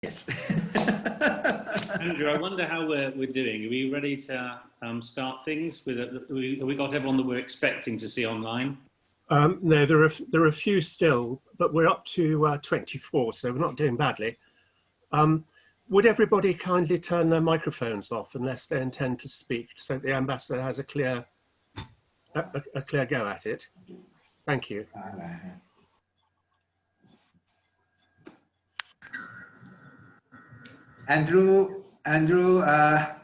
Yes. Andrew, I wonder how we're doing. Are we ready to start things? Have we got everyone that we're expecting to see online? No, there are a few still, but we're up to 24, so we're not doing badly. Would everybody kindly turn their microphones off unless they intend to speak, so the ambassador has a clear go at it? Thank you. Andrew, I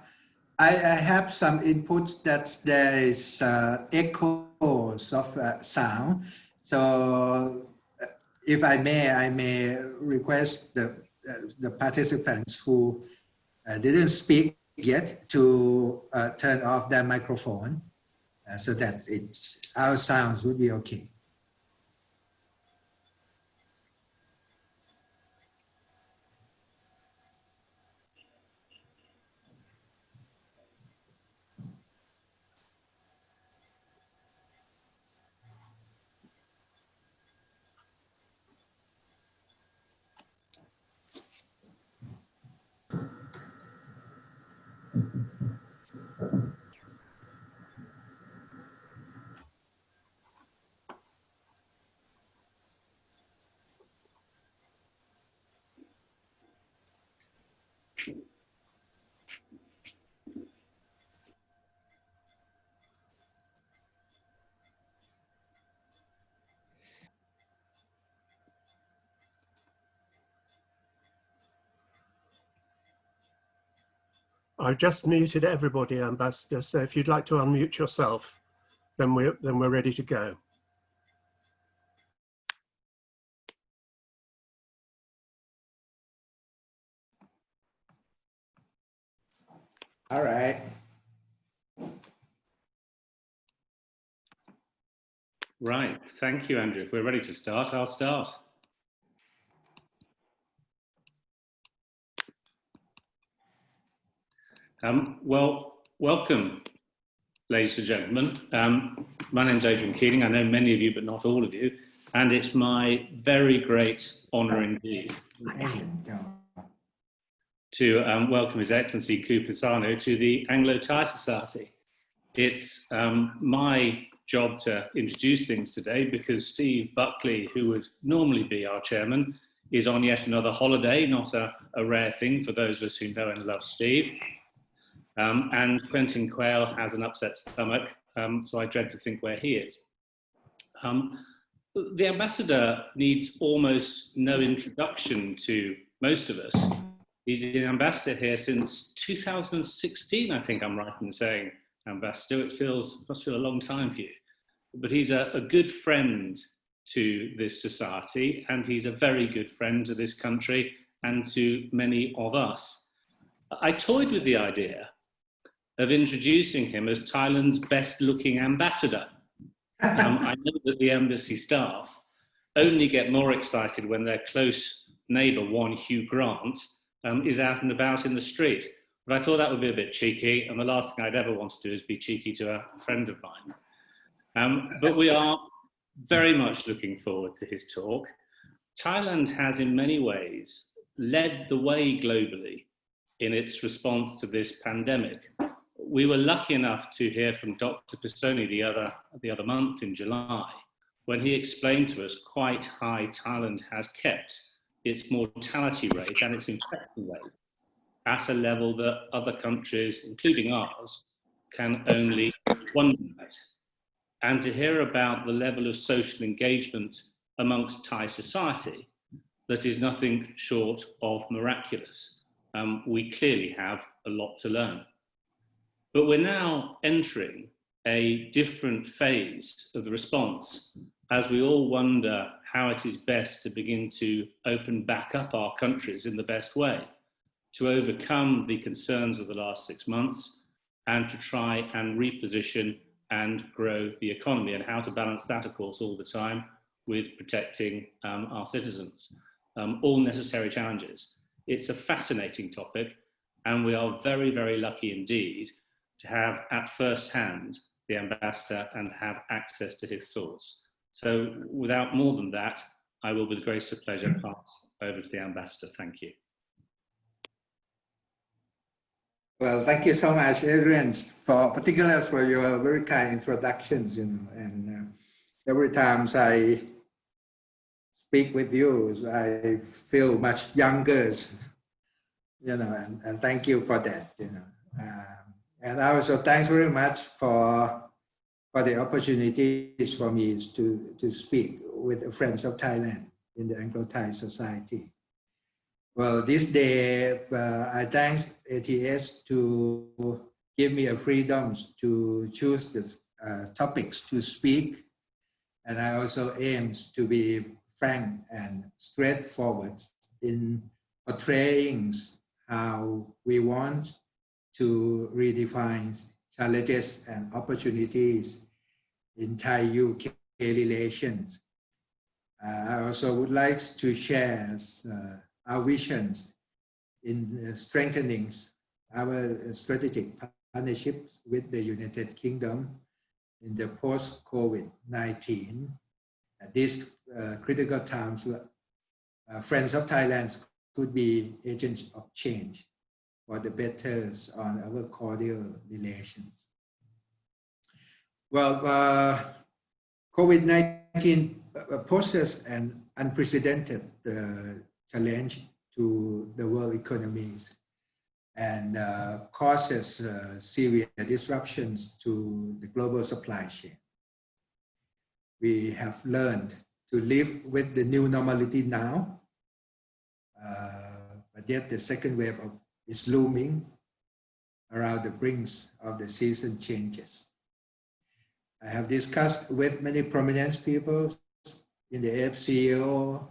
have some inputs that there is echoes of sound. So if I may request the participants who didn't speak yet to turn off their microphone so that our sounds would be okay. I've just muted everybody, Ambassador, so if you'd like to unmute yourself, then we're ready to go. All right. Right, thank you, Andrew. If we're ready to start, I'll start. Well, welcome, ladies and gentlemen. My name's Adrian Keeling. I know many of you, but not all of you. And it's my very great honour indeed to welcome His Excellency Pisanu to the Anglo-Thai Society. It's my job to introduce things today because Steve Buckley, who would normally be our chairman, is on yet another holiday, not a rare thing for those of us who know and love Steve. And Quentin Quayle has an upset stomach, so I dread to think where he is. The ambassador needs almost no introduction to most of us. He's been ambassador here since 2016, I think I'm right in saying, Ambassador. It must feel a long time for you. But he's a good friend to this society, and he's a very good friend to this country and to many of us. I toyed with the idea of introducing him as Thailand's best-looking ambassador. I know that the embassy staff only get more excited when their close neighbour, one Hugh Grant, is out and about in the street. But I thought that would be a bit cheeky, and the last thing I'd ever want to do is be cheeky to a friend of mine. But we are very much looking forward to his talk. Thailand has in many ways led the way globally in its response to this pandemic. We were lucky enough to hear from Dr. Pisanu the other month in July, when he explained to us quite high Thailand has kept its mortality rate and its infection rate at a level that other countries, including ours, can only wonder at. And to hear about the level of social engagement amongst Thai society that is nothing short of miraculous. We clearly have a lot to learn. But we're now entering a different phase of the response as we all wonder how it is best to begin to open back up our countries in the best way, to overcome the concerns of the last 6 months and to try and reposition and grow the economy, and how to balance that, of course, all the time with protecting our citizens. All necessary challenges. It's a fascinating topic, and we are very, very lucky indeed to have at first hand the ambassador and have access to his thoughts. So without more than that, I will with great pleasure pass over to the ambassador. Thank you. Well, thank you so much, Adrian, for particularly for your very kind introductions. And every time I speak with you, I feel much younger. And thank you for that. And also thanks very much for the opportunities for me to speak with friends of Thailand in the Anglo-Thai society. Well, this day, I thank ATS to give me a freedom to choose the topics to speak. And I also aim to be frank and straightforward in portraying how we want to redefine challenges and opportunities in Thai-UK relations. I also would like to share our visions in strengthening our strategic partnerships with the United Kingdom in the post-COVID-19. At these critical times, Friends of Thailand could be agents of change for the better on our cordial relations. Well, COVID-19 poses an unprecedented challenge to the world economies and causes severe disruptions to the global supply chain. We have learned to live with the new normality now, but yet the second wave is looming around the brinks of the season changes. I have discussed with many prominent people in the AFCO,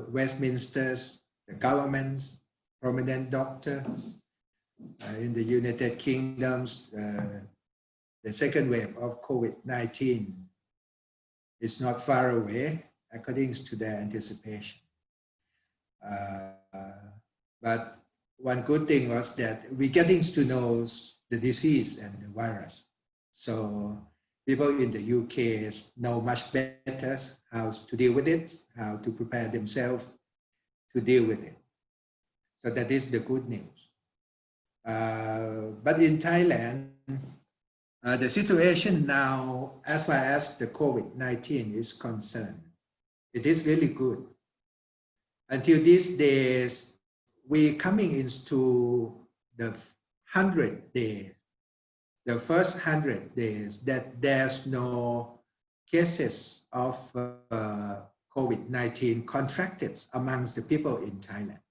Westminster's, the governments, prominent doctor in the United Kingdoms. The second wave of COVID-19 is not far away, according to their anticipation. But one good thing was that we're getting to know the disease and the virus. So people in the UK know much better how to deal with it, how to prepare themselves to deal with it. So that is the good news. But in Thailand, the situation now, as far as the COVID-19 is concerned, it is really good. Until these days, we're coming into the 100 days, the first 100 days that there's no cases of COVID-19 contracted amongst the people in Thailand.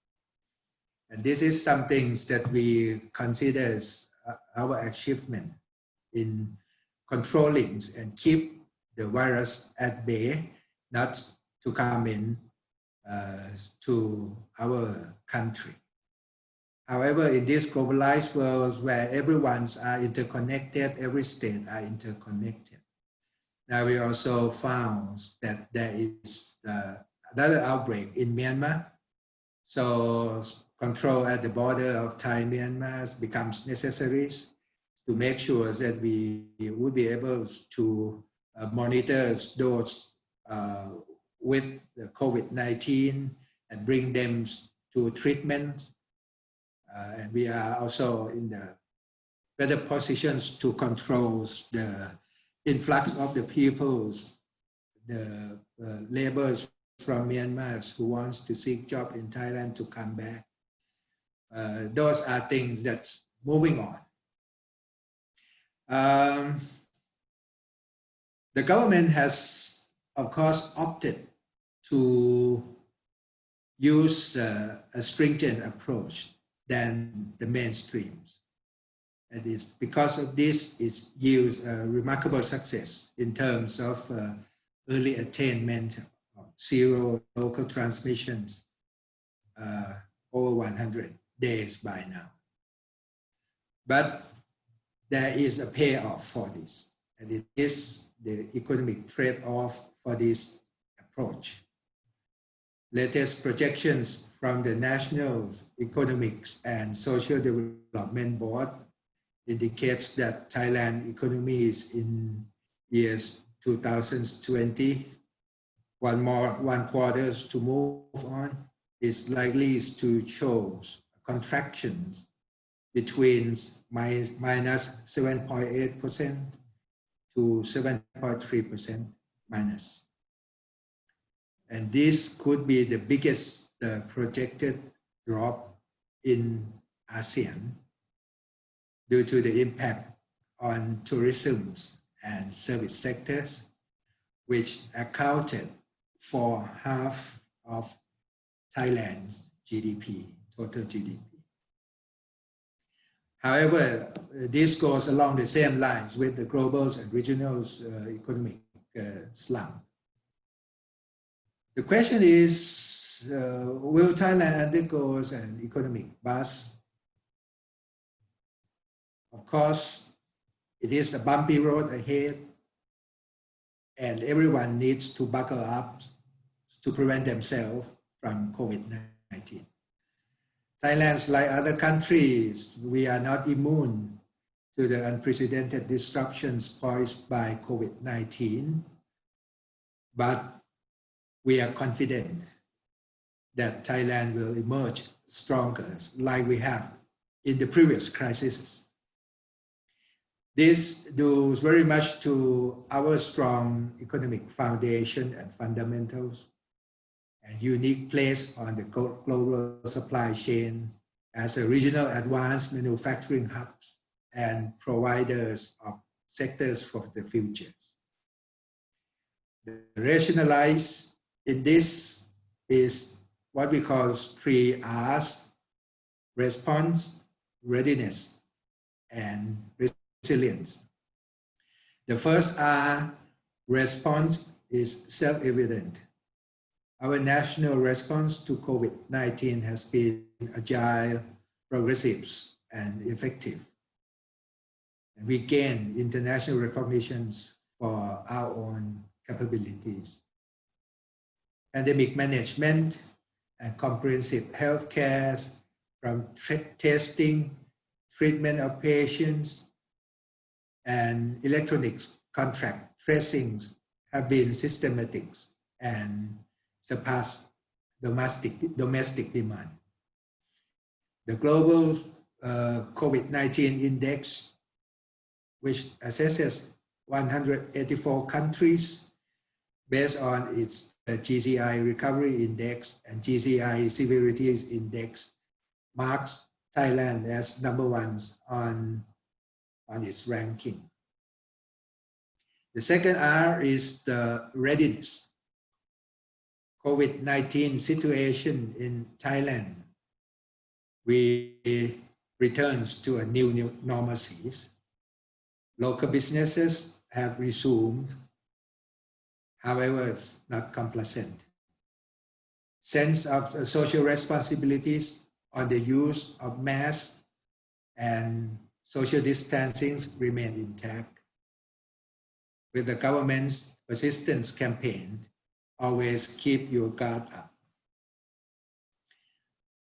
And this is something that we consider as our achievement in controlling and keep the virus at bay, not to come in to our country. However, in this globalized world where everyone's are interconnected, every state are interconnected. Now we also found that there is another outbreak in Myanmar. So control at the border of Thai-Myanmar becomes necessary to make sure that we would be able to monitor those with the COVID-19 and bring them to treatment. And we are also in the better positions to control the influx of the peoples, the laborers from Myanmar who wants to seek job in Thailand to come back. Those are things that's moving on. The government has, of course, opted to use a stringent approach than the mainstreams. And it's because of this, it yields a remarkable success in terms of early attainment of zero local transmissions over 100 days by now. But there is a payoff for this, and it is the economic trade-off for this approach. Latest projections from the National Economics and Social Development Board indicates that Thailand economies in years 2020, one quarter to move on, is likely to show contractions between minus 7.8% to 7.3% minus. And this could be the biggest projected drop in ASEAN due to the impact on tourism and service sectors, which accounted for half of Thailand's GDP, total GDP. However, this goes along the same lines with the global and regional economic slump. The question is, will Thailand undergo an economic bust? Of course, it is a bumpy road ahead, and everyone needs to buckle up to prevent themselves from COVID-19. Thailand, like other countries, we are not immune to the unprecedented disruptions posed by COVID-19, but we are confident that Thailand will emerge stronger like we have in the previous crises. This due very much to our strong economic foundation and fundamentals and unique place on the global supply chain as a regional advanced manufacturing hubs and providers of sectors for the futures. The rationalize in this is what we call 3 R's: response, readiness, and resilience. The first R, response, is self-evident. Our national response to COVID-19 has been agile, progressive, and effective. And we gain international recognitions for our own capabilities. Pandemic management and comprehensive health care, from testing, treatment of patients, and electronic contact tracings have been systematic and surpass domestic demand. The global COVID-19 index, which assesses 184 countries based on its GCI recovery index and GCI severities index, marks Thailand as #1 on its ranking. The second R is the readiness. COVID-19 situation in Thailand, we returns to a new normalcy. Local businesses have resumed, however, it's not complacent. Sense of social responsibilities on the use of masks and social distancing remain intact. With the government's persistence campaign, always keep your guard up.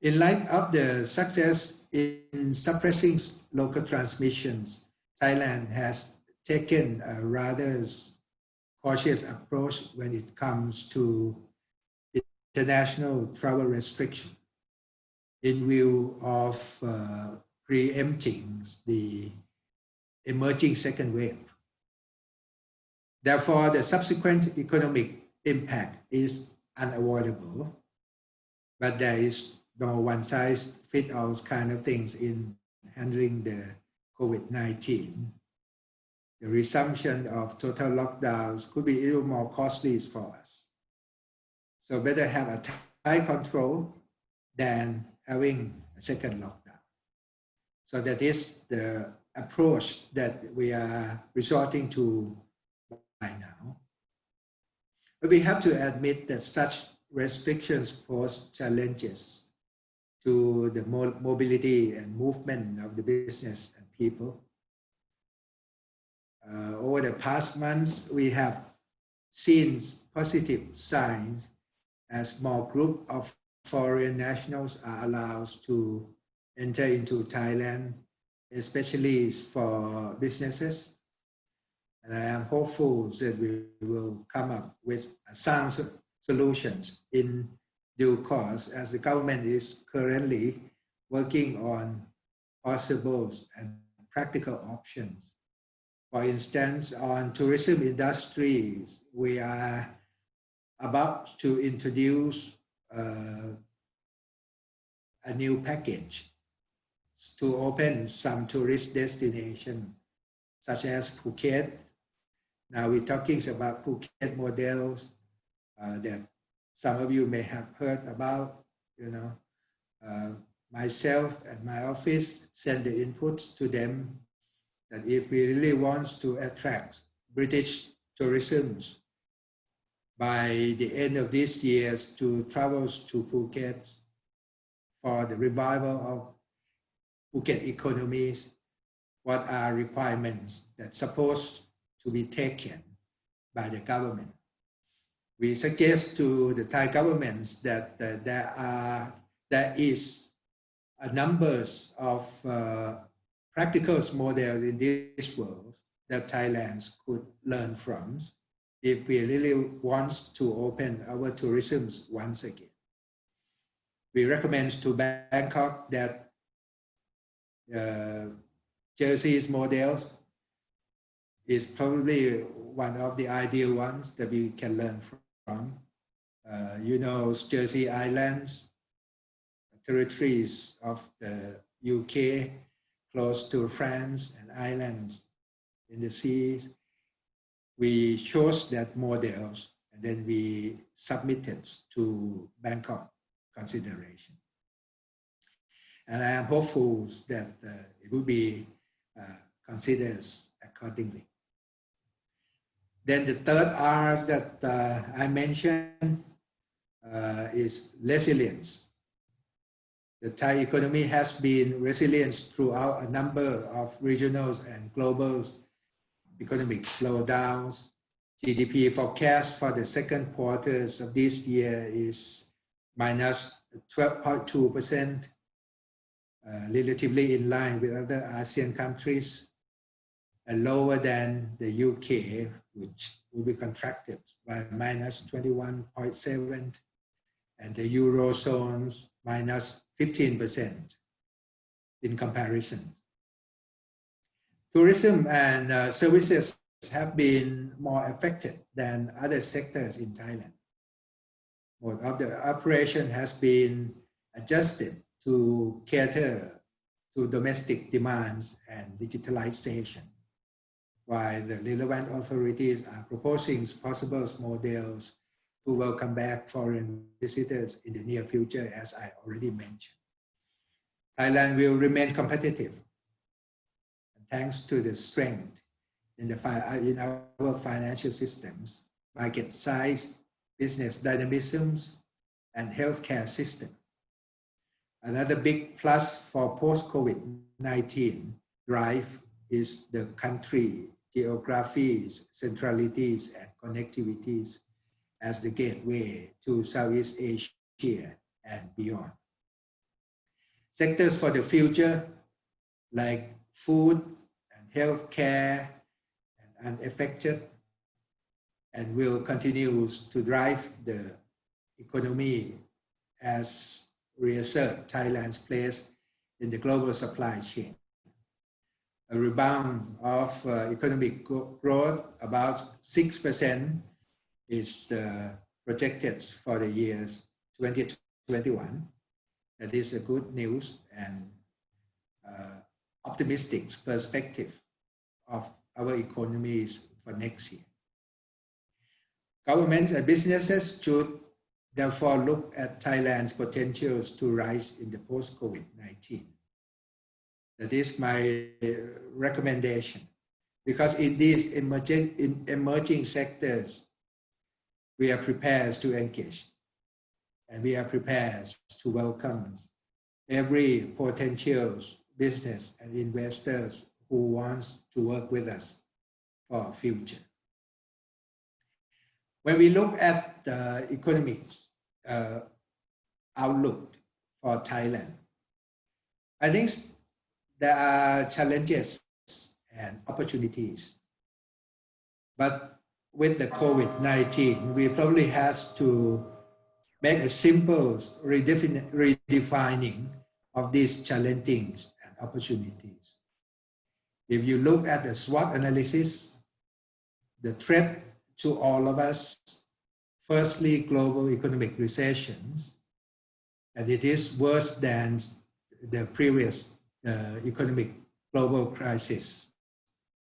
In light of the success in suppressing local transmissions, Thailand has taken a rather cautious approach when it comes to international travel restriction in view of preempting the emerging second wave. Therefore, the subsequent economic impact is unavoidable, but there is no one-size-fits-all kind of things in handling the COVID-19. The resumption of total lockdowns could be even more costly for us. So better have a tight control than having a second lockdown. So that is the approach that we are resorting to by now. But we have to admit that such restrictions pose challenges to the mobility and movement of the business and people. Over the past months, we have seen positive signs as small group of foreign nationals are allowed to enter into Thailand, especially for businesses. And I am hopeful that we will come up with sound solutions in due course, as the government is currently working on possible and practical options. For instance, on tourism industries, we are about to introduce a new package to open some tourist destinations, such as Phuket. Now we're talking about Phuket models that some of you may have heard about. Myself and my office send the inputs to them that if we really want to attract British tourism by the end of this year to travel to Phuket for the revival of Phuket economies, what are requirements that's supposed to be taken by the government. We suggest to the Thai governments that there is a numbers of practical models in this world that Thailand could learn from if we really want to open our tourism once again. We recommend to Bangkok that Jersey's models is probably one of the ideal ones that we can learn from. Jersey Islands, territories of the UK, close to France and islands in the seas. We chose that models and then we submitted to Bangkok consideration. And I am hopeful that it will be considered accordingly. Then the third R that I mentioned is resilience. The Thai economy has been resilient throughout a number of regional and global economic slowdowns. GDP forecast for the second quarters of this year is minus 12.2%, relatively in line with other ASEAN countries, and lower than the UK, which will be contracted by minus 21.7%, and the Eurozone's minus 15% in comparison. Tourism and services have been more affected than other sectors in Thailand. Most of the operation has been adjusted to cater to domestic demands and digitalization, while the relevant authorities are proposing possible models to welcome back foreign visitors in the near future, as I already mentioned. Thailand will remain competitive, thanks to the strength in our financial systems, market size, business dynamisms, and healthcare system. Another big plus for post-COVID-19 drive is the country geographies, centralities, and connectivities as the gateway to Southeast Asia and beyond. Sectors for the future like food and healthcare and unaffected and will continue to drive the economy as reassert Thailand's place in the global supply chain. A rebound of economic growth, about 6%, is projected for the years 2021. That is a good news and optimistic perspective of our economies for next year. Governments and businesses should therefore look at Thailand's potentials to rise in the post-COVID-19. That is my recommendation, because in these emerging sectors, we are prepared to engage and we are prepared to welcome every potential business and investors who wants to work with us for our future. When we look at the economic outlook for Thailand, I think there are challenges and opportunities. But with the COVID-19, we probably have to make a simple redefining of these challenges and opportunities. If you look at the SWOT analysis, the threat to all of us, firstly, global economic recessions, and it is worse than the previous economic global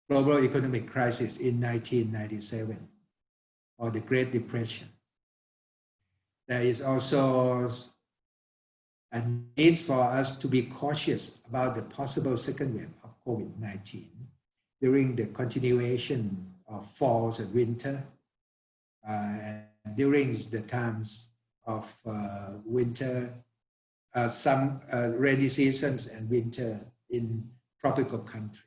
economic crisis in 1997 or the Great Depression. There is also a need for us to be cautious about the possible second wave of COVID-19 during the continuation of fall and winter, and during the times of winter, some rainy seasons and winter in tropical countries.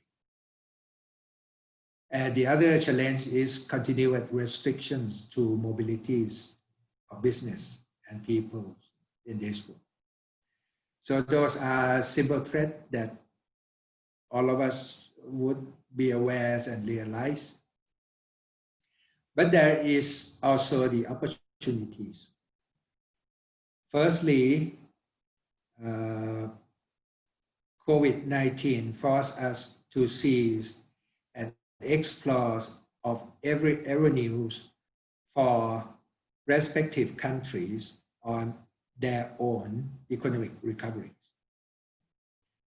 And the other challenge is continued restrictions to mobilities of business and people in this world. So those are simple threats that all of us would be aware and realize. But there is also the opportunities. Firstly, COVID-19 forced us to seize and explore of every avenues for respective countries on their own economic recovery.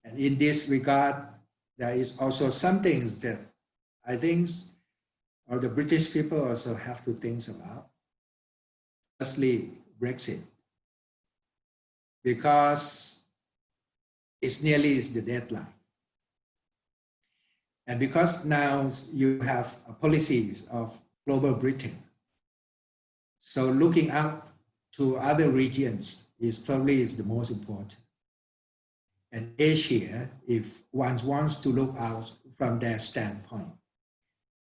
And in this regard, there is also something that I think or the British people also have to think about. Firstly, Brexit, because it's nearly the deadline. And because now you have policies of global Britain, so looking out to other regions is probably the most important. And Asia, if one wants to look out from their standpoint,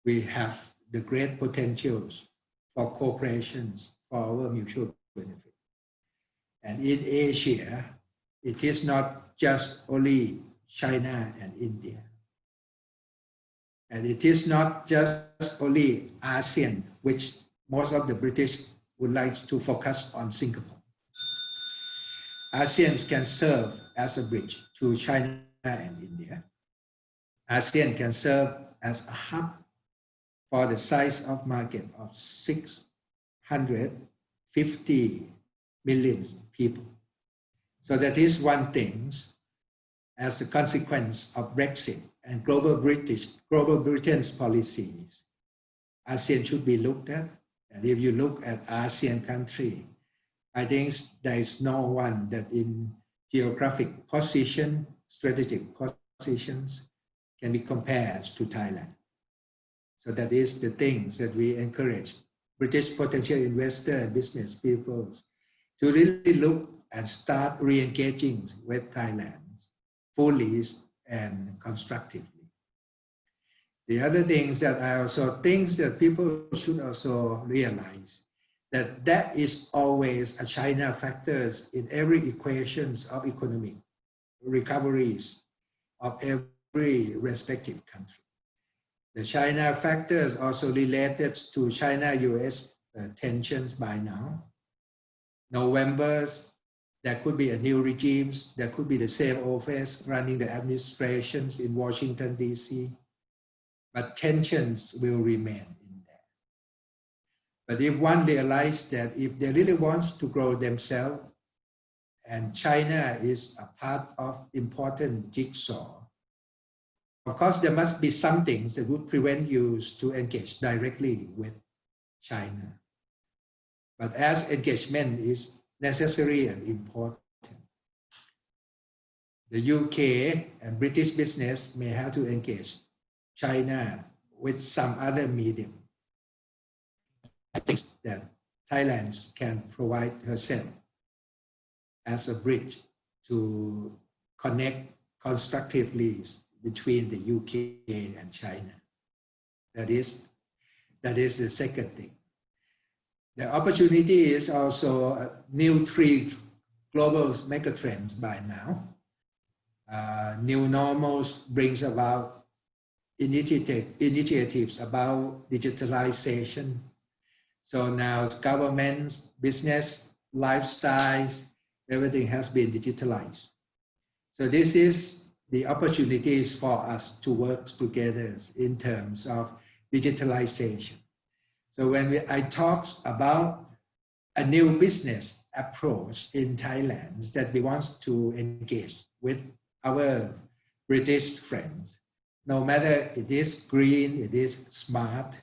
we have the great potentials for cooperations for our mutual benefit. And in Asia, it is not just only China and India. And it is not just only ASEAN, which most of the British would like to focus on Singapore. ASEAN can serve as a bridge to China and India. ASEAN can serve as a hub for the size of market of 650 million people. So that is one thing. As a consequence of Brexit and global Britain's policies, ASEAN should be looked at. And if you look at ASEAN country, I think there is no one that in geographic position, strategic positions can be compared to Thailand. So that is the things that we encourage British potential investor and business people to really look and start re-engaging with Thailand fully and constructively. The other things that I also think that people should also realize that there is always a China factors in every equations of economic recoveries of every respective country. The China factors also related to China-US tensions by now. November, there could be a new regimes, there could be the same office running the administrations in Washington, D.C., but tensions will remain in there. But if one realizes that if they really want to grow themselves, and China is a part of important jigsaw, of course, there must be some things that would prevent you to engage directly with China. But as engagement is necessary and important, the UK and British business may have to engage China with some other medium. I think that Thailand can provide herself as a bridge to connect constructively between the UK and China. That is the second thing. The opportunity is also new three global megatrends by now. New normals brings about initiatives about digitalization. So now governments, business, lifestyles, everything has been digitalized. So this is the opportunities for us to work together in terms of digitalization. So when I talked about a new business approach in Thailand that we want to engage with our British friends, no matter it is green, it is smart,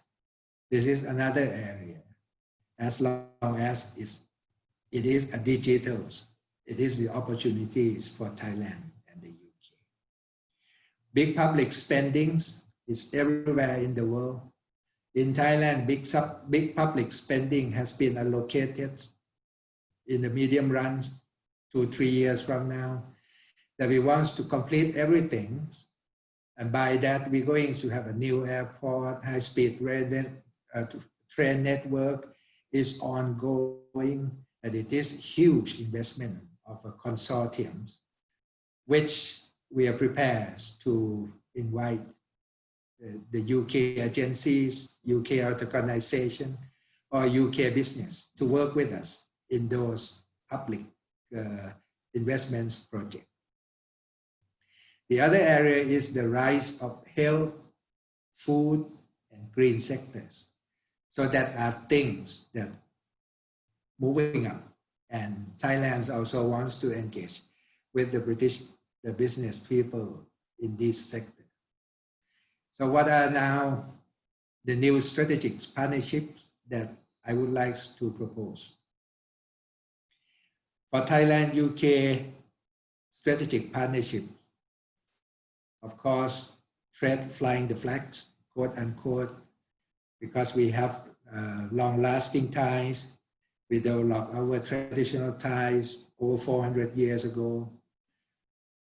this is another area. As long as it is a digital, it is the opportunities for Thailand and the UK. Big public spendings is everywhere in the world. In Thailand, big public spending has been allocated in the medium run 2-3 years from now, that we want to complete everything. And by that, we're going to have a new airport, high-speed train network is ongoing, and it is huge investment of a consortium, which we are prepared to invite the UK agencies, UK organization, or UK business to work with us in those public investments projects. The other area is the rise of health, food, and green sectors. So that are things that moving up, and Thailand also wants to engage with the business people in this sector. So what are now the new strategic partnerships that I would like to propose? For Thailand, UK strategic partnerships, of course, trade flying the flags, quote unquote, because we have long-lasting ties. We developed our traditional ties over 400 years ago.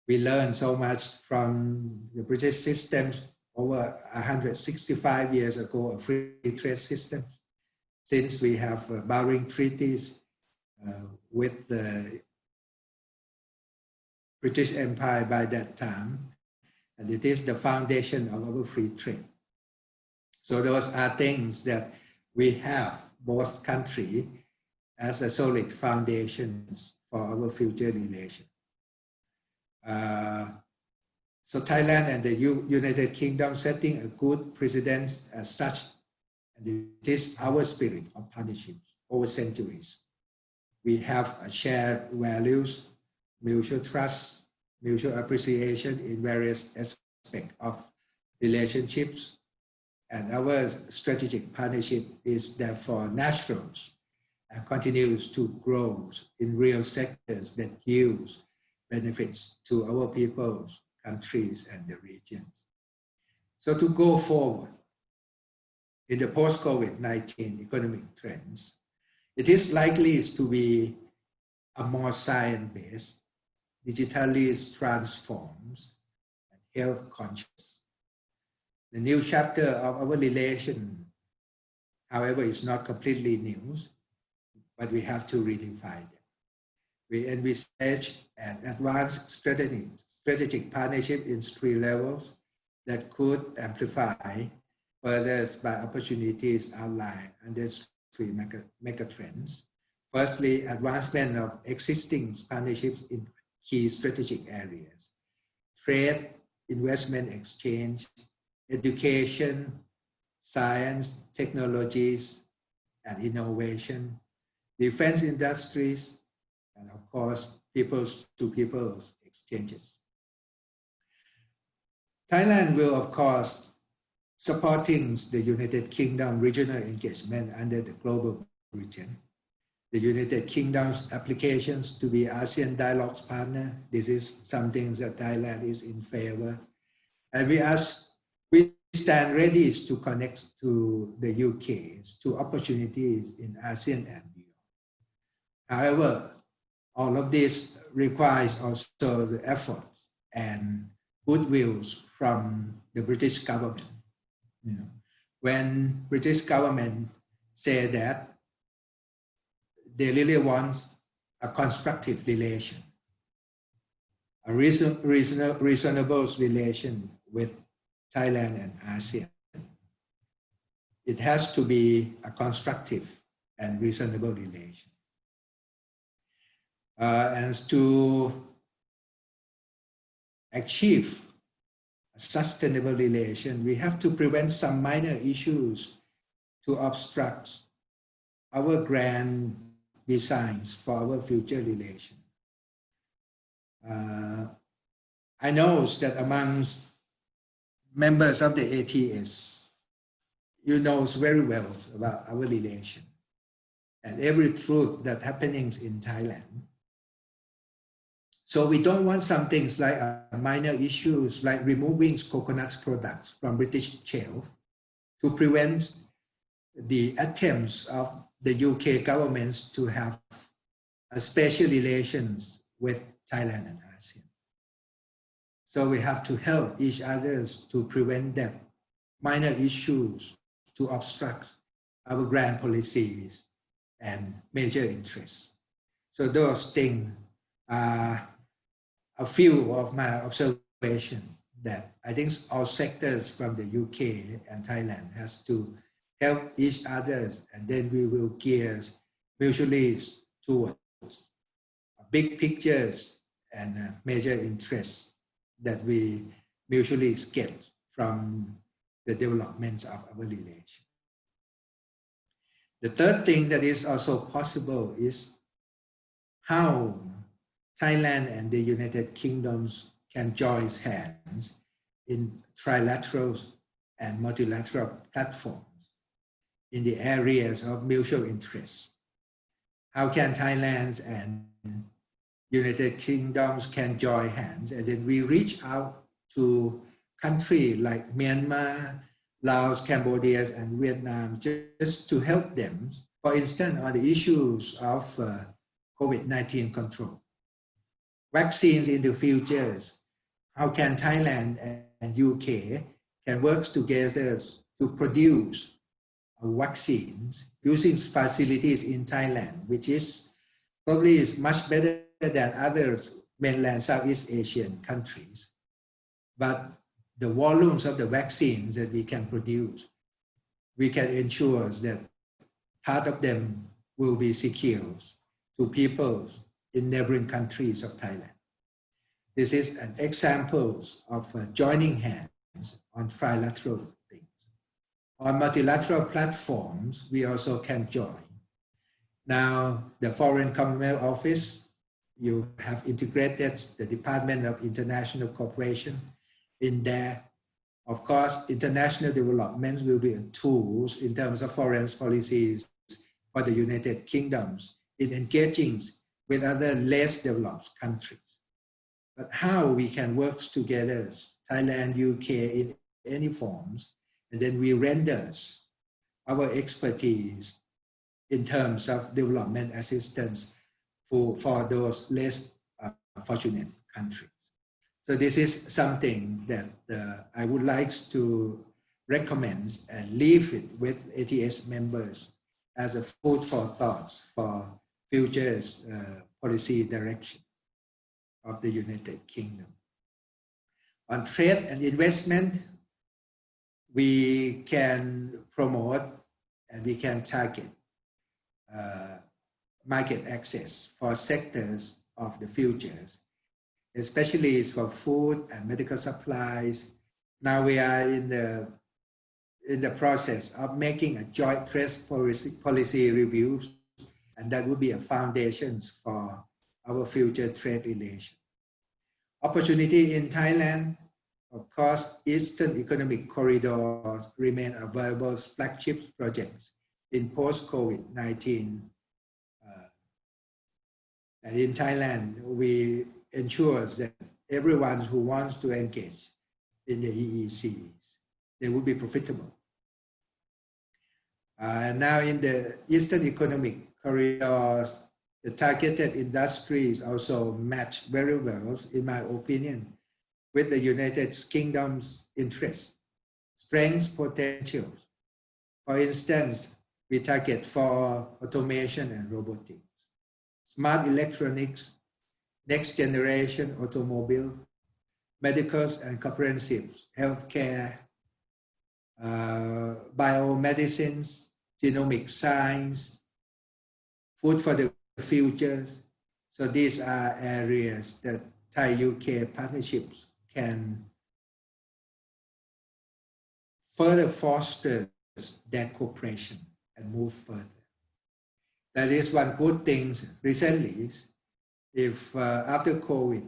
We learned so much from the British systems over 165 years ago, a free trade system, since we have barring treaties with the British Empire by that time, and it is the foundation of our free trade. So those are things that we have both countries as a solid foundations for our future relation. So Thailand and the United Kingdom setting a good precedent as such, and it is our spirit of partnership over centuries. We have a shared values, mutual trust, mutual appreciation in various aspects of relationships, and our strategic partnership is therefore natural and continues to grow in real sectors that yield benefits to our peoples, countries, and the regions. So to go forward in the post-COVID-19 economic trends, it is likely to be a more science-based, digitally transformed, and health conscious. The new chapter of our relation, however, is not completely new, but we have to redefine it. We envisage an advanced strategic partnership in 3 levels that could amplify further by opportunities outlined under 3 mega trends. Firstly, advancement of existing partnerships in key strategic areas: trade, investment exchange, education, science, technologies, and innovation, defense industries, and of course, peoples-to-peoples exchanges. Thailand will, of course, supporting the United Kingdom regional engagement under the global region. The United Kingdom's applications to be ASEAN Dialogues partner, this is something that Thailand is in favor. And we stand ready to connect to the UK to opportunities in ASEAN and beyond. However, all of this requires also the efforts and goodwills from the British government. When British government say that they really want a constructive relation, a reasonable relation with Thailand and ASEAN, it has to be a constructive and reasonable relation. And to achieve a sustainable relation, we have to prevent some minor issues to obstruct our grand designs for our future relation. I know that amongst members of the ATS, you know very well about our relation and every truth that happenings in Thailand. So we don't want some things like minor issues like removing coconut products from British shelf to prevent the attempts of the UK governments to have a special relations with Thailand and ASEAN. So we have to help each other to prevent that minor issues to obstruct our grand policies and major interests. So those things are a few of my observations that I think all sectors from the UK and Thailand has to help each other, and then we will gear mutually towards big pictures and major interests that we mutually get from the developments of our relation. The third thing that is also possible is how Thailand and the United Kingdom can join hands in trilateral and multilateral platforms in the areas of mutual interest. How can Thailand and United Kingdoms can join hands, and then we reach out to countries like Myanmar, Laos, Cambodia, and Vietnam just to help them, for instance, on the issues of COVID-19 control. Vaccines in the future, how can Thailand and UK can work together to produce vaccines using facilities in Thailand, which is probably is much better than other mainland Southeast Asian countries. But the volumes of the vaccines that we can produce, we can ensure that part of them will be secured to people in neighboring countries of Thailand. This is an example of joining hands on trilateral things. On multilateral platforms, we also can join. Now, the Foreign Commonwealth Office, you have integrated the Department of International Cooperation in there. Of course, international developments will be a tool in terms of foreign policies for the United Kingdom in engaging with other less developed countries. But how we can work together, Thailand, UK, in any forms, and then we render our expertise in terms of development assistance for those less fortunate countries. So this is something that I would like to recommend and leave it with ATS members as a food for thoughts for future policy direction of the United Kingdom. On trade and investment, we can promote and we can target market access for sectors of the futures, especially for food and medical supplies. Now we are in the process of making a joint trade policy reviews, and that will be a foundation for our future trade relations. Opportunity in Thailand, of course, Eastern Economic Corridor remain a viable flagship project in post-COVID-19. And in Thailand, we ensure that everyone who wants to engage in the EECs, they will be profitable. And now in the Eastern Economic Corridors, the targeted industries also match very well, in my opinion, with the United Kingdom's interests, strengths, potentials. For instance, we target for automation and robotics, smart electronics, next generation automobile, medicals and comprehensive healthcare, biomedicines, genomic science, food for the futures. So these are areas that Thai-UK partnerships can further foster that cooperation and move further. That is one good thing recently is if after COVID,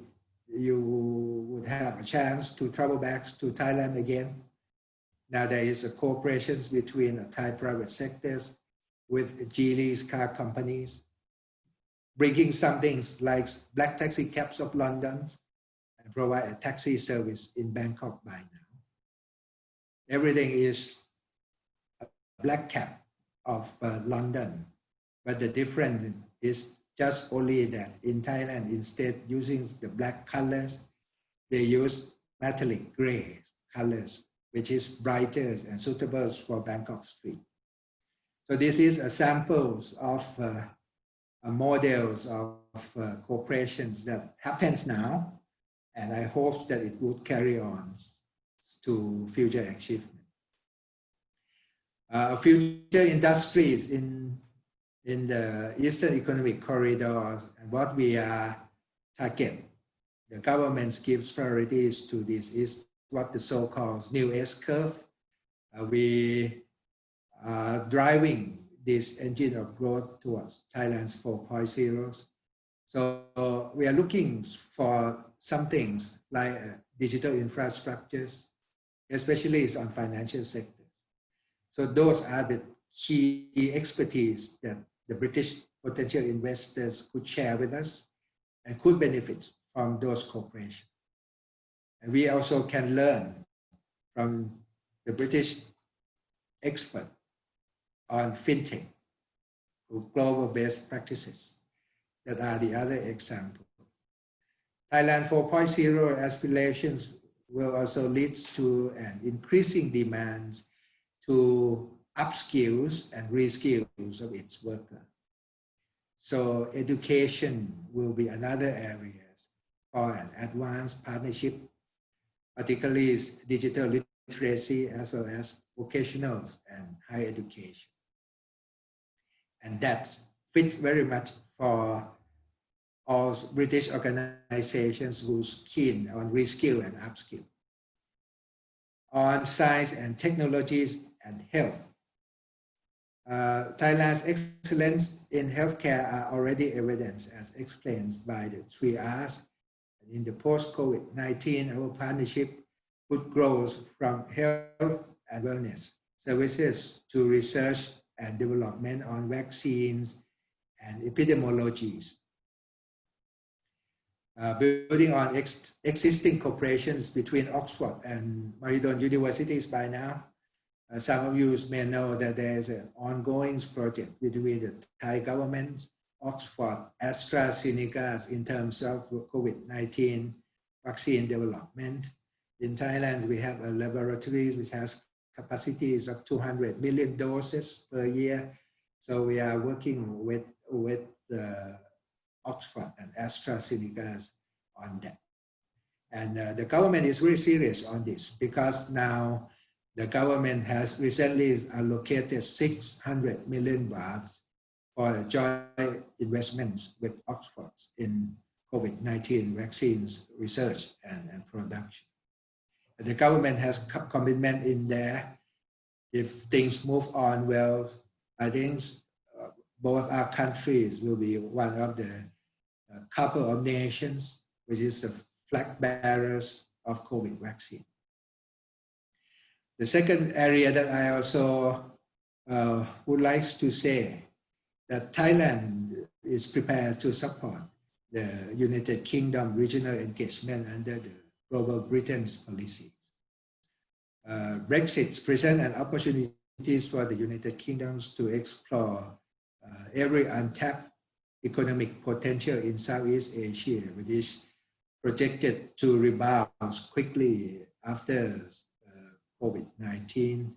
you would have a chance to travel back to Thailand again. Now there is a cooperation between Thai private sectors with Geely's car companies, bringing some things like black taxi cabs of London and provide a taxi service in Bangkok by now. Everything is a black cab of London, but the difference is just only that in Thailand, instead using the black colors, they use metallic gray colors, which is brighter and suitable for Bangkok street. So this is a samples of models of cooperations that happens now, and I hope that it would carry on to future achievement. Future industries in the Eastern Economic Corridor, and what we are target, the government gives priorities to this is what the so-called new S-curve. We are driving this engine of growth towards Thailand's 4.0. So we are looking for some things like digital infrastructures, especially on financial sectors. So those are the key expertise that the British potential investors could share with us and could benefit from those corporations. And we also can learn from the British expert on fintech, global best practices that are the other examples. Thailand 4.0 aspirations will also lead to an increasing demand to upskills and reskills of its workers. So education will be another area for an advanced partnership, particularly digital literacy as well as vocational and higher education. And that fits very much for all British organizations who's keen on reskill and upskill. On science and technologies and health, Thailand's excellence in healthcare are already evidenced as explained by the 3 R's. In the post-COVID-19, our partnership would grow from health and wellness services to research and development on vaccines and epidemiologies. Building on existing cooperations between Oxford and Mahidol universities by now, some of you may know that there is an ongoing project between the Thai government, Oxford, AstraZeneca in terms of COVID-19 vaccine development. In Thailand, we have a laboratory which has capacities of 200 million doses per year. So we are working with Oxford and AstraZeneca on that. And the government is very serious on this because now the government has recently allocated 600 million baht for joint investments with Oxford in COVID-19 vaccines research and production. The government has commitment in there. If things move on well, I think both our countries will be one of the couple of nations which is the flag bearers of COVID vaccine. The second area that I also would like to say that Thailand is prepared to support the United Kingdom regional engagement under the Global Britain's policy. Brexit presents an opportunities for the United Kingdom to explore every untapped economic potential in Southeast Asia, which is projected to rebound quickly after COVID-19.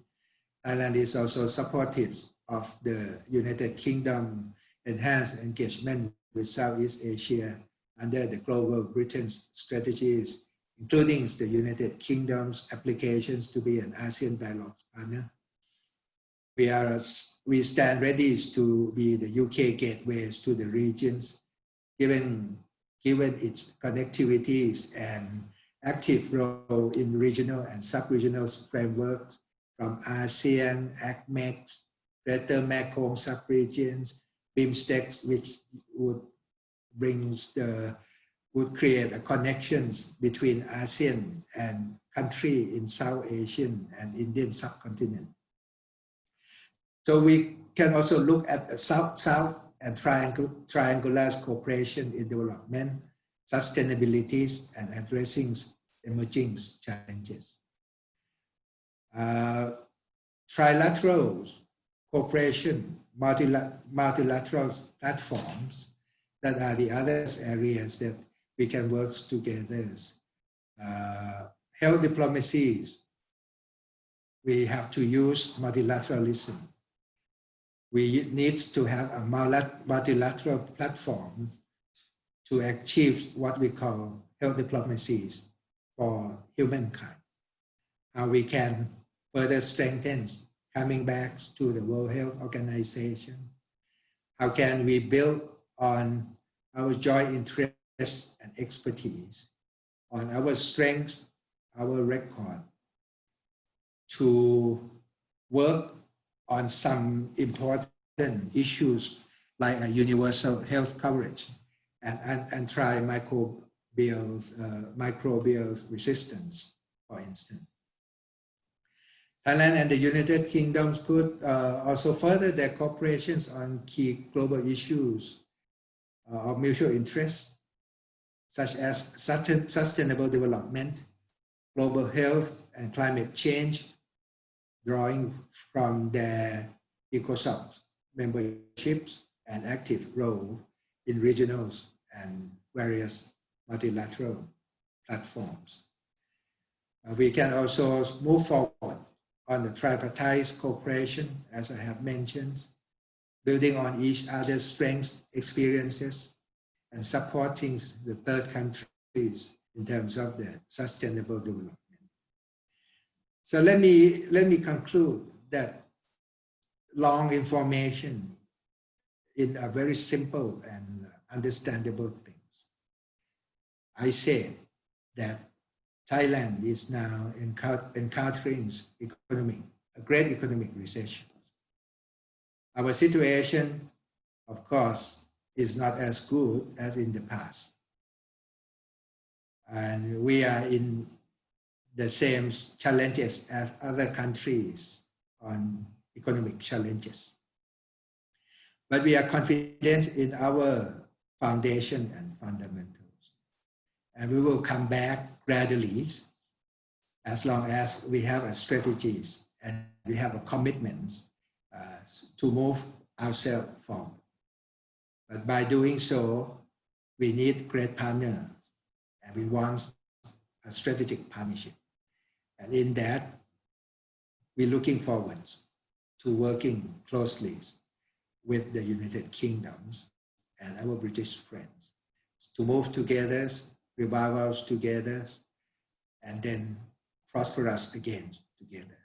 Thailand is also supportive of the United Kingdom enhanced engagement with Southeast Asia under the Global Britain's strategies, including the United Kingdom's applications to be an ASEAN dialogue partner. We stand ready to be the UK gateways to the regions, given its connectivities and active role in regional and sub-regional frameworks from ASEAN, ACMEX, Greater Mekong sub-regions, BIMSTEC, which would create a connections between ASEAN and country in South Asian and Indian subcontinent. So we can also look at South-South and triangular cooperation in development, sustainabilities, and addressing emerging challenges. Trilateral cooperation, multilateral platforms, that are the other areas that we can work together. Health diplomacies, we have to use multilateralism. We need to have a multilateral platform to achieve what we call health diplomacies for humankind. How we can further strengthen coming back to the World Health Organization. How can we build on our joint interests and expertise, on our strengths, our record, to work on some important issues like a universal health coverage and antimicrobial resistance, for instance. Thailand and the United Kingdom could also further their cooperations on key global issues of mutual interest, such as sustainable development, global health, and climate change, drawing from their ECOSOC memberships and active role in regionals and various multilateral platforms. We can also move forward on the tripartite cooperation, as I have mentioned, building on each other's strengths, experiences, and supporting the third countries in terms of the sustainable development. So let me conclude that long information in a very simple and understandable things. I said that Thailand is now encountering a great economic recession. Our situation, of course, is not as good as in the past. And we are in the same challenges as other countries on economic challenges. But we are confident in our foundation and fundamentals. And we will come back gradually as long as we have a strategies and we have a commitments to move ourselves forward. But by doing so, we need great partners and we want a strategic partnership. And in that, we're looking forward to working closely with the United Kingdoms and our British friends to move together, revive us together, and then prosper us again together.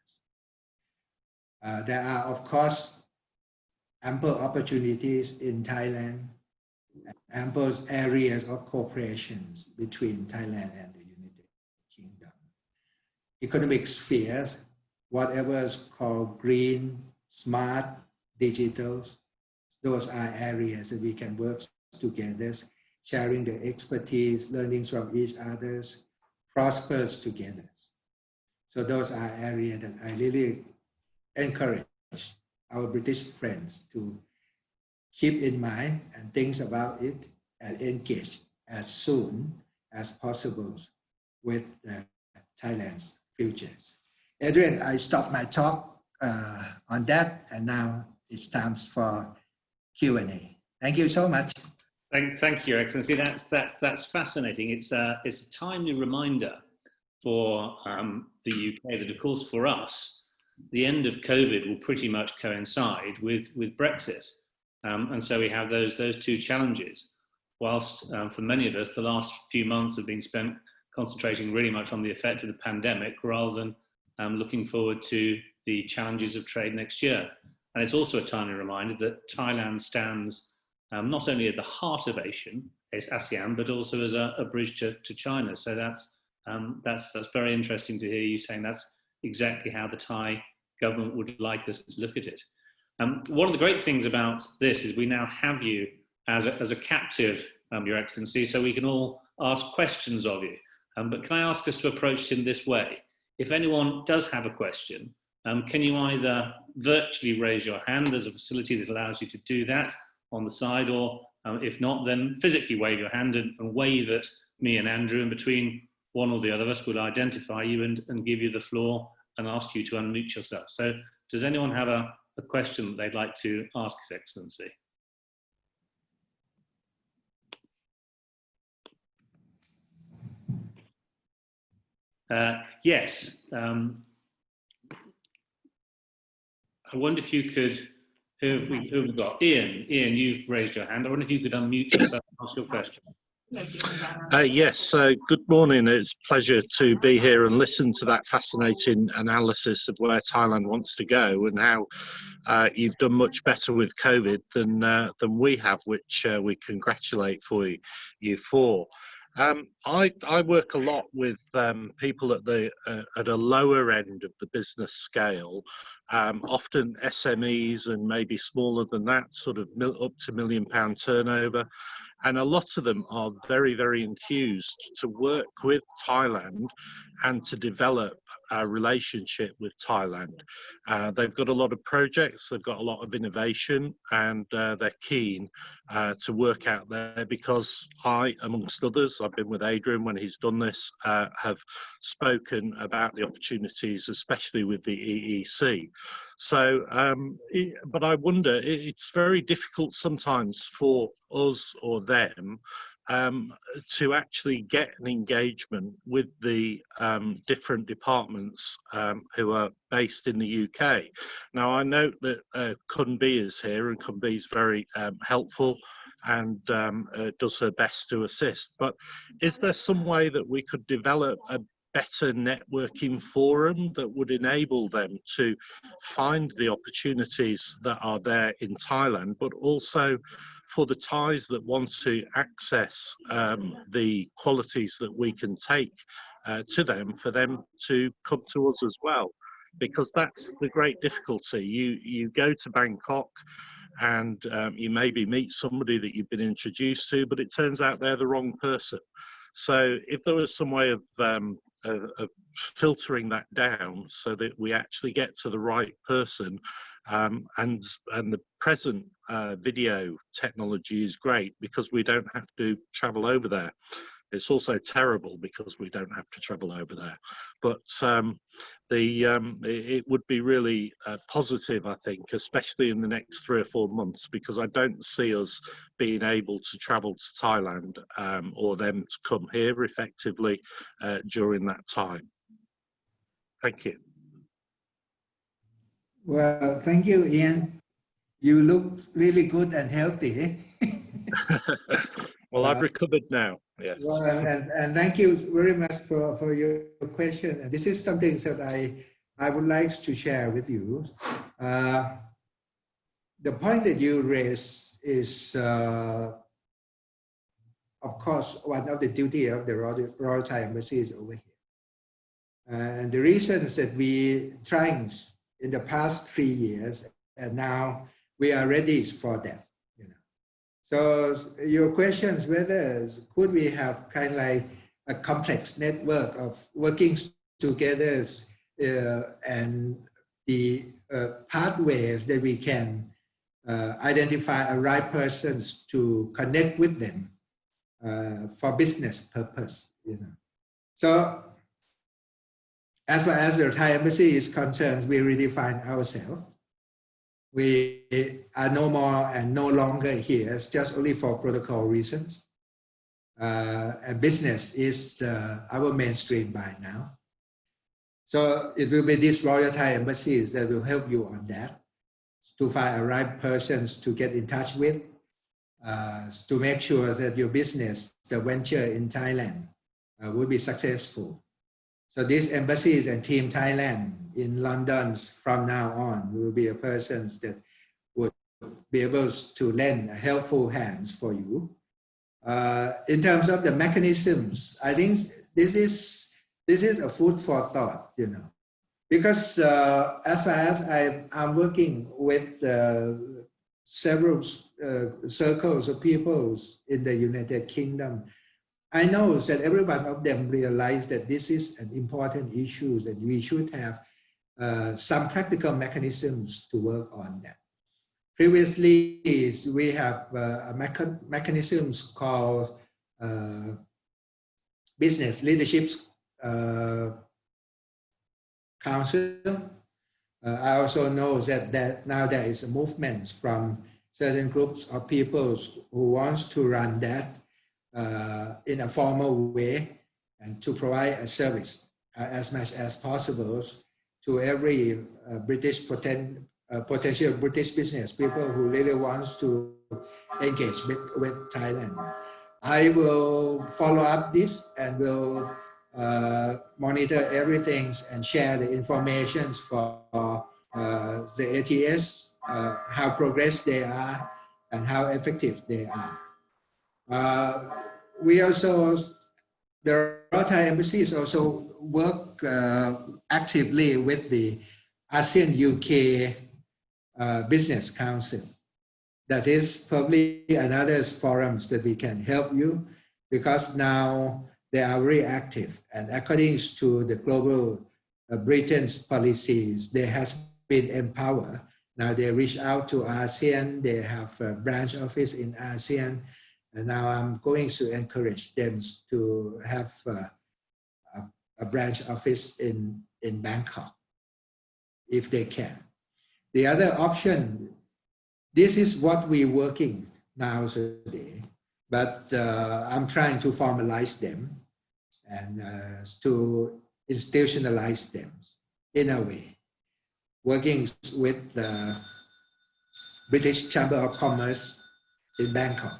There are, of course, ample opportunities in Thailand, ample areas of cooperation between Thailand and the United Kingdom. Economic spheres, whatever is called green, smart, digital, those are areas that we can work together, sharing the expertise, learning from each other, prospers together. So those are areas that I really encourage our British friends to keep in mind and think about it and engage as soon as possible with Thailand's futures. Adrian, I stopped my talk on that, and now it's time for Q&A. Thank you so much. Thank you, Your Excellency. That's fascinating. It's a timely reminder for the UK that, of course, for us, the end of COVID will pretty much coincide with Brexit. And so we have those two challenges. Whilst for many of us, the last few months have been spent concentrating really much on the effect of the pandemic rather than looking forward to the challenges of trade next year. And it's also a timely reminder that Thailand stands not only at the heart of ASEAN, but also as a bridge to China. So that's That's very interesting to hear you saying that's exactly how the Thai government would like us to look at it. One of the great things about this is we now have you as a captive, Your Excellency, so we can all ask questions of you. But can I ask us to approach it in this way? If anyone does have a question, can you either virtually raise your hand? There's a facility that allows you to do that on the side, or if not, then physically wave your hand and wave at me and Andrew, and between one or the other of us will identify you and give you the floor and ask you to unmute yourself. So does anyone have a question that they'd like to ask His Excellency? Yes. I wonder if you could, who have we got? Ian, you've raised your hand. I wonder if you could unmute yourself and ask your question. Yes, good morning. It's a pleasure to be here and listen to that fascinating analysis of where Thailand wants to go and how you've done much better with COVID than we have, which we congratulate you for. I work a lot with people at a lower end of the business scale, often SMEs and maybe smaller than that, sort of up to £1 million turnover. And a lot of them are very, very enthused to work with Thailand and to develop a relationship with Thailand. They've got a lot of projects, they've got a lot of innovation, and they're keen to work out there because I, amongst others, I've been with Adrian when he's done this, have spoken about the opportunities, especially with the EEC. So, but I wonder, it's very difficult sometimes for us or them to actually get an engagement with the different departments who are based in the UK. Now, I note that Kunbi is here, and Kunbi is very helpful and does her best to assist. But is there some way that we could develop a better networking forum that would enable them to find the opportunities that are there in Thailand, but also for the Thais that want to access the qualities that we can take to them, for them to come to us as well? Because that's the great difficulty. You go to Bangkok and you maybe meet somebody that you've been introduced to, but it turns out they're the wrong person. So if there was some way of filtering that down so that we actually get to the right person, and the present video technology is great because we don't have to travel over there. It's also terrible because we don't have to travel over there. But it would be really positive, I think, especially in the next 3 or 4 months, because I don't see us being able to travel to Thailand or them to come here effectively during that time. Thank you. Well, thank you, Ian. You look really good and healthy. Well, I've recovered now. Yes. Well, and thank you very much for your question. And this is something that I would like to share with you. The point that you raised is, of course, one of the duty of the Royal Thai Embassy is over here. And the reasons that we trying in the past 3 years, and now we are ready for that. So your question is whether could we have kind of like a complex network of working together and the pathways that we can identify a right persons to connect with them for business purpose. So as far as the Thai Embassy is concerned, we redefine ourselves. We are no more and no longer here. It's just only for protocol reasons. And business is our mainstream by now. So it will be this Royal Thai Embassies that will help you on that, to find a right persons to get in touch with, to make sure that your business, the venture in Thailand, will be successful. So these embassies and Team Thailand in London from now on will be a persons that would be able to lend helpful hands for you. In terms of the mechanisms, I think this is this is a food for thought, you know, because as far as I'm working with several circles of peoples in the United Kingdom, I know that every one of them realize that this is an important issue, that we should have some practical mechanisms to work on that. Previously, we have mechanisms called Business Leadership Council. I also know that now there is a movement from certain groups of people who wants to run that in a formal way and to provide a service as much as possible to every potential British business people who really wants to engage with Thailand. I will follow up this and will monitor everything and share the information for the ATS, how progress they are and how effective they are. We also, the Royal Thai embassies also work actively with the ASEAN UK Business Council. That is probably another forum that we can help you, because now they are very active, and according to the global Britain's policies, they has been empowered. Now they reach out to ASEAN, they have a branch office in ASEAN, and now I'm going to encourage them to have a branch office in Bangkok, if they can. The other option, this is what we're working now today, but I'm trying to formalize them and to institutionalize them in a way, working with the British Chamber of Commerce in Bangkok.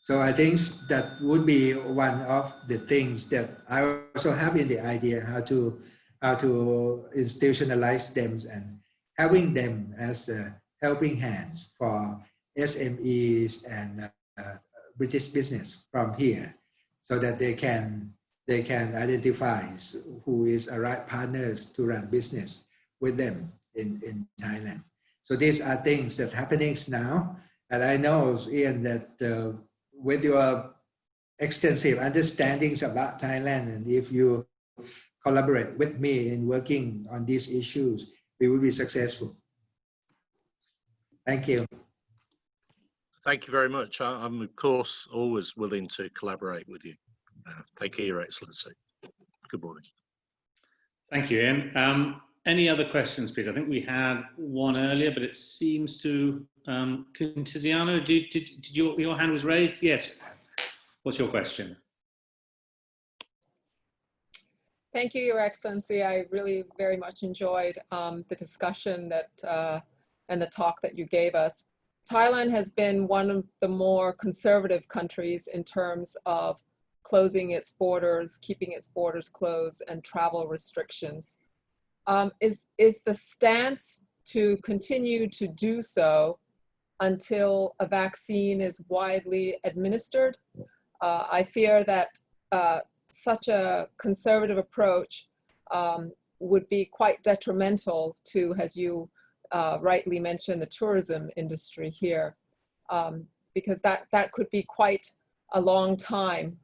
So I think that would be one of the things that I also have in the idea, how to institutionalize them and having them as helping hands for SMEs and British business from here, so that they can identify who is a right partners to run business with them in Thailand. So these are things that happening now, and I know, Ian, that with your extensive understandings about Thailand, and if you collaborate with me in working on these issues, we will be successful. Thank you. Thank you very much. I'm, of course, always willing to collaborate with you. Thank you, Your Excellency. Good morning. Thank you, Ian. Any other questions, please? I think we had one earlier, but it seems to, Tiziano, did your hand was raised? Yes. What's your question? Thank you, Your Excellency. I really very much enjoyed the discussion that and the talk that you gave us. Thailand has been one of the more conservative countries in terms of closing its borders, keeping its borders closed, and travel restrictions. Is the stance to continue to do so until a vaccine is widely administered? I fear that such a conservative approach would be quite detrimental to, as you rightly mentioned, the tourism industry here, because that could be quite a long time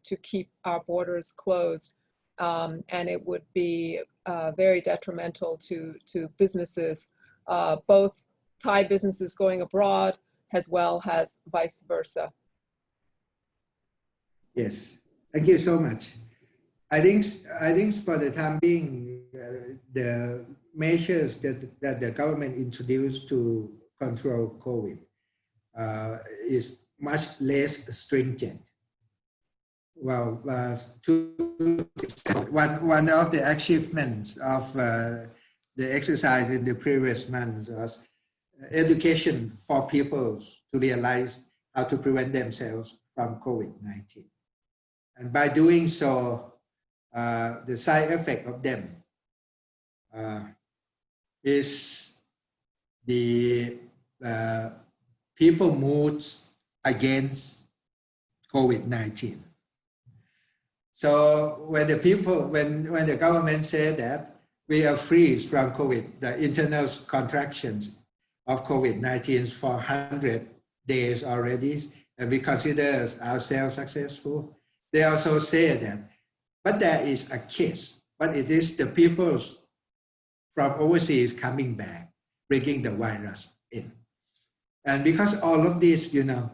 to keep our borders closed, and it would be very detrimental to businesses, both Thai businesses going abroad as well as vice versa. Yes, thank you so much. I think for the time being, the measures that the government introduced to control COVID is much less stringent. Well, one of the achievements of the exercise in the previous months was education for people to realize how to prevent themselves from COVID-19. And by doing so, the side effect of them is the people moods against COVID-19. So when the people, when the government said that we are free from COVID, the internal contractions of COVID-19 for 100 days already, and we consider ourselves successful, they also say that, but there is a case, but it is the people from overseas coming back, bringing the virus in. And because all of this, you know,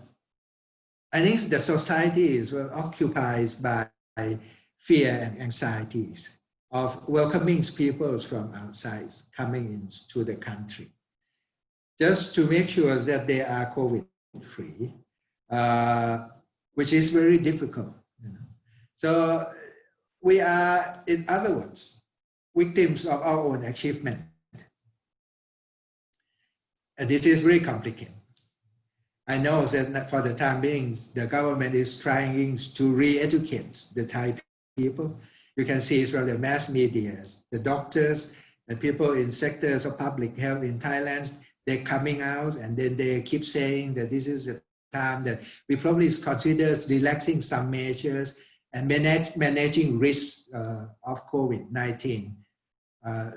I think the society is well occupied by fear and anxieties of welcoming people from outside coming into the country, just to make sure that they are COVID-free, which is very difficult. You know? So we are, in other words, victims of our own achievement. And this is very complicated. I know that for the time being, the government is trying to re-educate the Thai people. You can see from the mass media, the doctors, the people in sectors of public health in Thailand, they're coming out and then they keep saying that this is a time that we probably consider relaxing some measures and managing risks of COVID-19,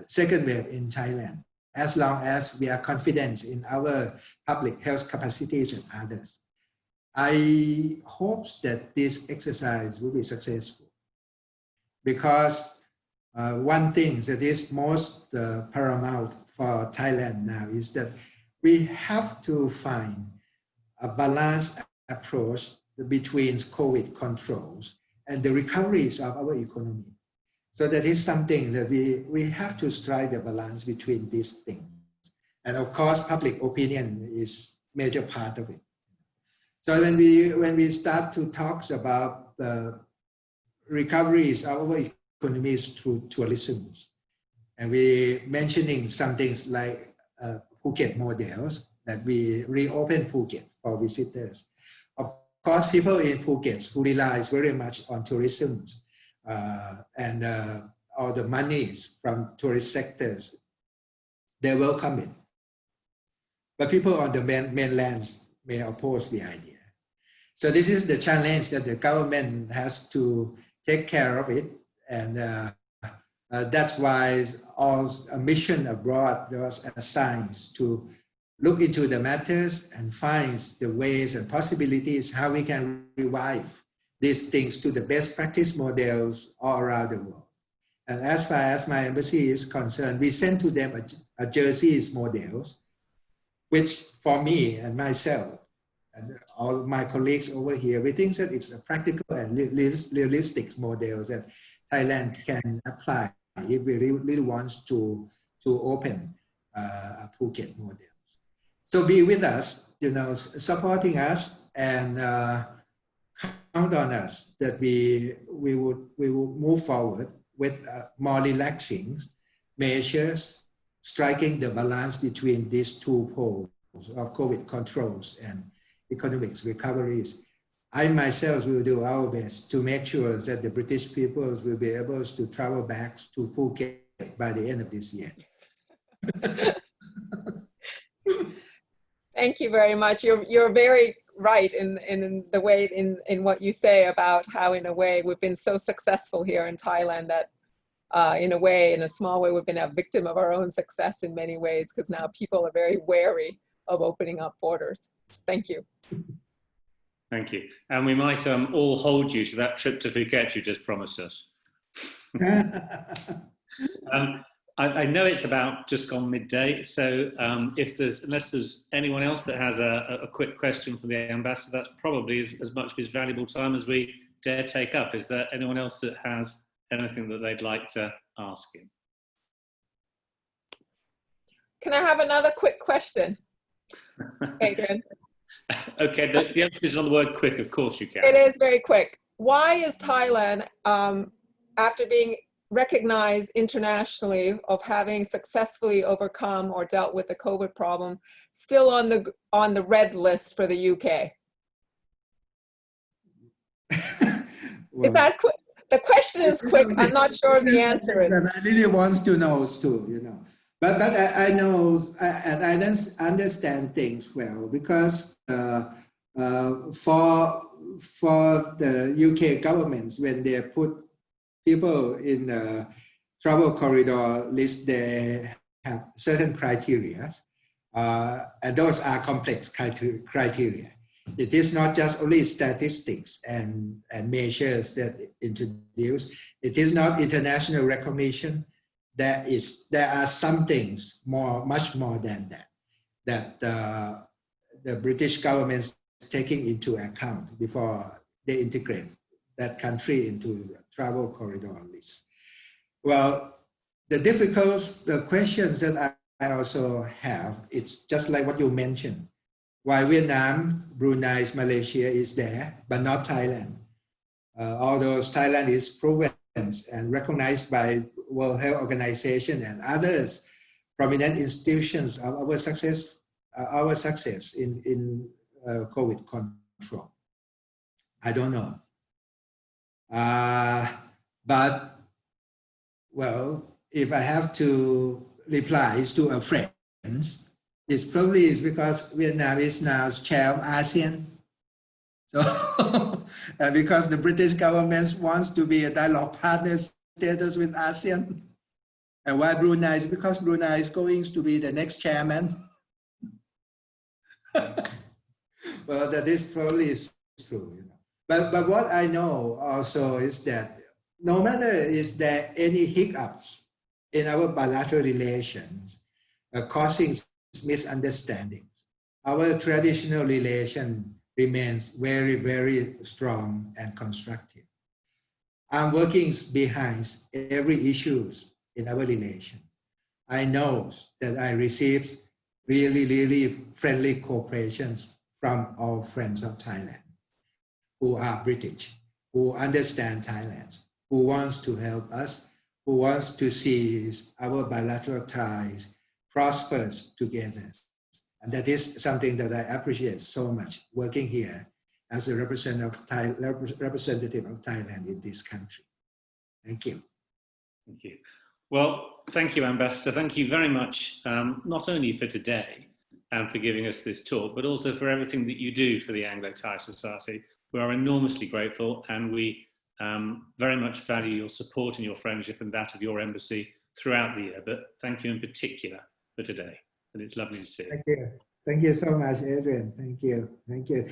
second wave in Thailand, as long as we are confident in our public health capacities and others. I hope that this exercise will be successful, because one thing that is most paramount for Thailand now is that we have to find a balanced approach between COVID controls and the recoveries of our economy. So that is something that we have to strike the balance between these things. And of course, public opinion is a major part of it. So when we start to talk about the recoveries of our economies through tourism, and we mentioning some things like Phuket models, that we reopen Phuket for visitors. Of course, people in Phuket who relies very much on tourism, and all the monies from tourist sectors, they welcome it. But people on the mainlands may oppose the idea. So this is the challenge that the government has to take care of it. And that's why a mission abroad was assigned to look into the matters and find the ways and possibilities how we can revive these things to the best practice models all around the world. And as far as my embassy is concerned, we sent to them a Jersey's models, which for me and myself and all my colleagues over here, we think that it's a practical and realistic model that Thailand can apply if we really want to open a Phuket model. So be with us, you know, supporting us, and count on us that we will move forward with more relaxing measures, striking the balance between these two poles of COVID controls and economic recoveries. I myself will do our best to make sure that the British peoples will be able to travel back to Phuket by the end of this year. Thank you very much. You're very right in the way in what you say about how, in a way, we've been so successful here in Thailand that in a way, in a small way, we've been a victim of our own success in many ways, because now people are very wary of opening up borders. Thank you. Thank you. And we might all hold you to that trip to Phuket you just promised us. I know it's about just gone midday, so unless there's anyone else that has a quick question for the ambassador, that's probably as much of his valuable time as we dare take up. Is there anyone else that has anything that they'd like to ask him? Can I have another quick question, Adrian? Okay, the answer is on the word quick, of course you can. It is very quick. Why is Thailand, after being recognized internationally of having successfully overcome or dealt with the COVID problem, still on the red list for the UK? Well, is that quick? The question is quick. I'm not sure the answer is. I really want to know too, you know. But I know and I don't understand things well, because for for the UK governments, when they put people in a travel corridor list, they have certain criteria, and those are complex criteria. It is not just only statistics and measures that introduce. It is not international recognition. There are some things much more than that the British government is taking into account before they integrate that country into the travel corridor list. Well, the questions that I also have, it's just like what you mentioned. Why Vietnam, Brunei, Malaysia is there, but not Thailand. Although Thailand is proven and recognized by World Health Organization and others prominent institutions of our success in COVID control. I don't know. But, well, if I have to reply to a friend, it probably is because Vietnam is now chair of ASEAN. So, and because the British government wants to be a dialogue partner status with ASEAN. And why Brunei is because Brunei is going to be the next chairman. Well, that is probably true. You know. But what I know also is that no matter is there any hiccups in our bilateral relations causing misunderstandings, our traditional relation remains very, very strong and constructive. I'm working behind every issues in our relation. I know that I received really, really friendly cooperations from all friends of Thailand who are British, who understand Thailand, who wants to help us, who wants to see our bilateral ties prosper together. And that is something that I appreciate so much working here as a representative of Thailand in this country. Thank you. Thank you. Well, thank you, Ambassador. Thank you very much, not only for today and for giving us this talk, but also for everything that you do for the Anglo-Thai Society. We are enormously grateful, and we very much value your support and your friendship and that of your embassy throughout the year. But thank you in particular for today, and it's lovely to see you. Thank you. Thank you so much, Adrian. Thank you. Thank you.